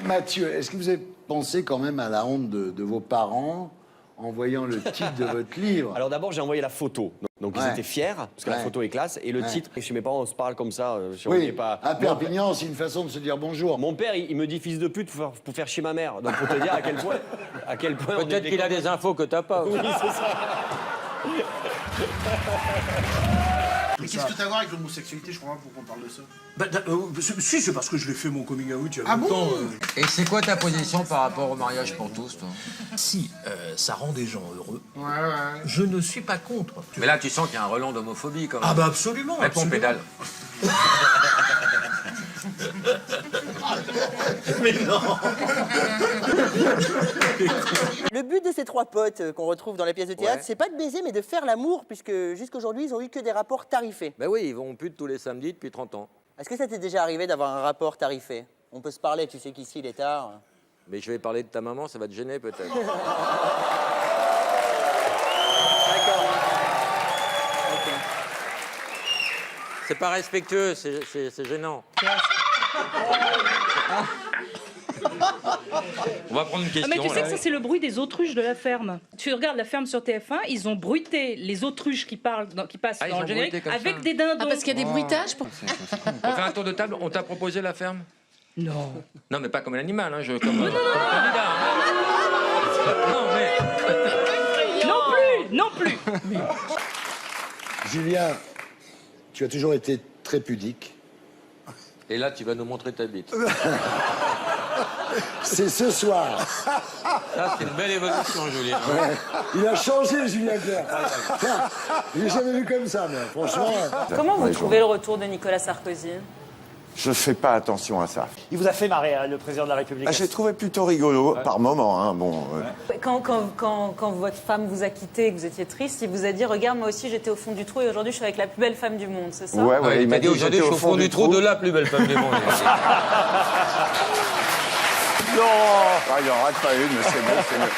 Mathieu, est-ce que vous avez pensé quand même à la honte de vos parents en voyant le titre de votre livre? Alors d'abord, j'ai envoyé la photo. Donc ils étaient fiers, parce que la photo est classe. Et le titre, chez mes parents, on se parle comme ça. Oui, à Perpignan, c'est une façon de se dire bonjour. Mon père, il me dit fils de pute pour faire chier ma mère. Donc pour te dire à quel point Peut-être qu'il a des infos que t'as pas. Oui, c'est ça. Mais qu'est-ce que t'as à voir avec l'homosexualité? Je crois pas pourquoi on parle de ça. Si, c'est parce que je l'ai fait mon coming out il y a Ah longtemps. bon Et c'est quoi ta position par rapport au mariage pour tous, toi? Si ça rend des gens heureux, Ouais. je ne suis pas contre. Mais là, tu sens qu'il y a un relent d'homophobie, quand même. Ah bah absolument. Réponds, absolument. pédale. Mais non. Le but de ces trois potes qu'on retrouve dans la pièce de théâtre, c'est pas de baiser, mais de faire l'amour, puisque jusqu'aujourd'hui, ils ont eu que des rapports tarifés. Ben oui, ils vont pute tous les samedis depuis 30 ans. Est-ce que ça t'est déjà arrivé d'avoir un rapport tarifé? On peut se parler, tu sais qu'ici, il est tard. Mais je vais parler de ta maman, ça va te gêner, peut-être. D'accord. Ok. C'est pas respectueux, c'est gênant. On va prendre une question. Mais tu sais que ça, c'est le bruit des autruches de la ferme. Tu regardes la ferme sur TF1, ils ont bruité les autruches qui passent dans le générique avec des dindons. Ah, parce qu'il y a des bruitages pour... On fait un tour de table, on t'a proposé la ferme? Non. Non, mais pas comme un animal, hein, comme candidat. Hein. Non, mais... Non plus. Julien, tu as toujours été très pudique. Et là, tu vas nous montrer ta bite. C'est ce soir. Ça, c'est une belle évolution, Julien. Ouais. Il a changé, Julien Clerc. Je l'ai jamais vu comme ça, mais franchement... Comment vous trouvez le retour de Nicolas Sarkozy? Je fais pas attention à ça. Il vous a fait marrer, le président de la République. J'ai trouvé plutôt rigolo, par moment. Hein, bon, Quand votre femme vous a quitté et que vous étiez triste, il vous a dit « Regarde, moi aussi, j'étais au fond du trou et aujourd'hui, je suis avec la plus belle femme du monde. » C'est ça? Ouais, il m'a dit aujourd'hui, je suis au fond du trou de la plus belle femme du monde. Non, il n'en rate pas une, mais c'est bon, c'est mieux.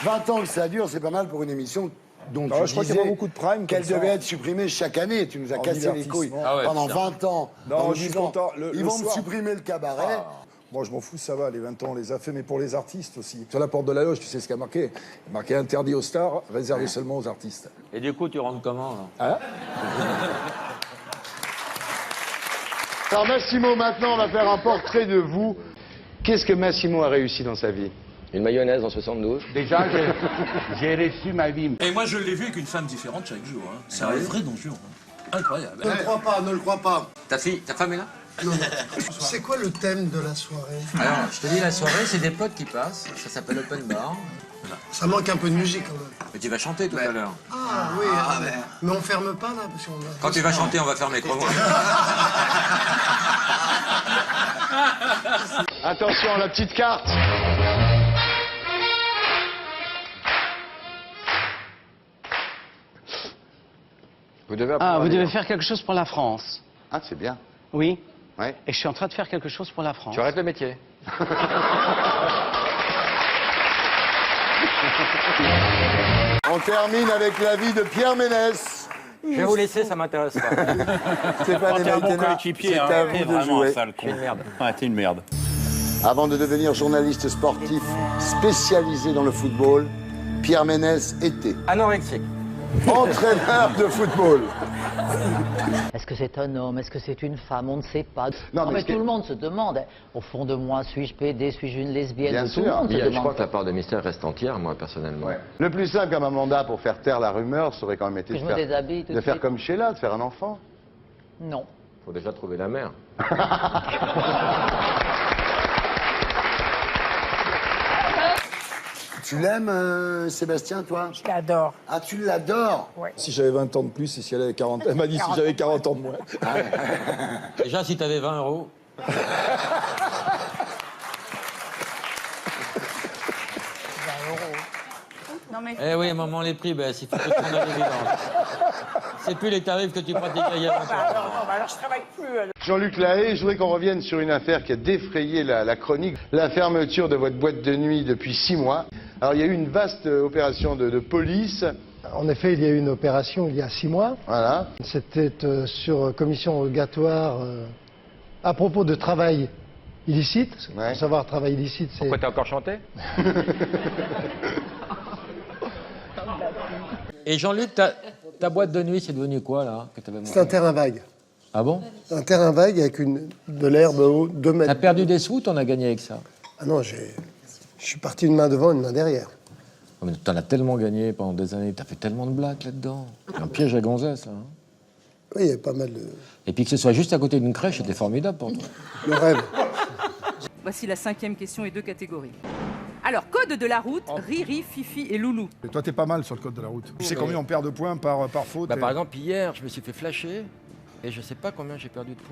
20 ans que ça dure, c'est pas mal pour une émission dont tu je crois qu'il y a pas beaucoup de prime qu'elle comme ça. devait être supprimée chaque année. Tu nous as cassé les couilles pendant 20 ans. Non, je suis content. Ils vont me supprimer le cabaret. Moi, je m'en fous, ça va, les 20 ans, on les a fait, mais pour les artistes aussi. Sur la porte de la loge, tu sais ce qu'il y a marqué? Il y a marqué interdit aux stars, réservé seulement aux artistes. Et du coup, tu rentres comment, là? Hein? Alors Massimo, maintenant, on va faire un portrait de vous. Qu'est-ce que Massimo a réussi dans sa vie? Une mayonnaise en 72. Déjà, j'ai réussi ma vie. Et moi, je l'ai vu avec une femme différente chaque jour. Hein. C'est un vrai donjon. Hein. Incroyable. Ne le crois pas, ne le crois pas. Ta femme est là? Non. C'est quoi le thème de la soirée? Alors, je te dis, la soirée, c'est des potes qui passent. Ça s'appelle Open Bar. Ça manque un peu de musique quand même. Mais tu vas chanter tout à l'heure. Ah oui, mais on ferme pas là parce qu'on a... Quand tu vas chanter, on va fermer, crois-moi. Attention, la petite carte. Vous devez faire quelque chose pour la France. Ah, c'est bien. Oui. Ouais. Et je suis en train de faire quelque chose pour la France. Tu arrêtes le métier. On termine avec l'avis de Pierre Ménès. Je vais vous laisser, ça m'intéresse pas. Stéphane T'es un bon Maïtena, coéquipier, c'est hein. à vous T'es de vraiment jouer. un sale con. T'es une merde. Ouais, t'es une merde. Avant de devenir journaliste sportif spécialisé dans le football, Pierre Ménès était Anorexique. entraîneur de football. Est-ce que c'est un homme? Est-ce que c'est une femme? On ne sait pas. Non, mais Tout le monde se demande. Au fond de moi, suis-je PD? Suis-je une lesbienne? Bien Tout le sûr. monde se Je demande. crois que la part de mystère reste entière, moi, personnellement. Ouais. Le plus simple comme un mandat pour faire taire la rumeur, ça aurait quand même été Que je me déshabille tout de de faire suite. comme Sheila, de faire un enfant. Non. Faut déjà trouver la mère. Tu l'aimes, Sébastien, toi? Je l'adore. Ah, tu l'adores? Si j'avais 20 ans de plus et si elle avait 40... Elle m'a dit si j'avais 40 ans de moins. Déjà, si t'avais 20 euros. Non mais... Eh oui, à un moment, les prix, ben, s'il faut que tu prennes à l'évidence. C'est plus les tarifs que tu pratiquais il y a longtemps. alors je travaille plus. Jean-Luc Lahaye, je voudrais qu'on revienne sur une affaire qui a défrayé la chronique, la fermeture de votre boîte de nuit depuis 6 mois. Alors, il y a eu une vaste opération de police. En effet, il y a eu une opération il y a 6 mois. Voilà. C'était sur commission rogatoire à propos de travail illicite. Ouais. Faut savoir, travail illicite, c'est... Pourquoi t'as encore chanté? Et Jean-Luc, ta boîte de nuit, c'est devenu quoi, là, que t'avais monté? C'est un terrain vague. Ah bon? Un terrain vague avec de l'herbe haut 2 mètres. T'as perdu des sous ou t'en as gagné avec ça? Ah non, je suis parti une main devant, une main derrière. Oh, mais t'en as tellement gagné pendant des années, t'as fait tellement de blagues là-dedans. C'est un piège à gonzesse, là. Hein. Oui, il y a pas mal de... Et puis que ce soit juste à côté d'une crèche, c'était formidable pour toi. Le rêve. Voici la 5e question et 2 catégories. Alors, code de la route, Riri, Fifi et Loulou. Et toi, t'es pas mal sur le code de la route. Tu sais combien on perd de points par faute? Par exemple, hier, je me suis fait flasher et je sais pas combien j'ai perdu de points.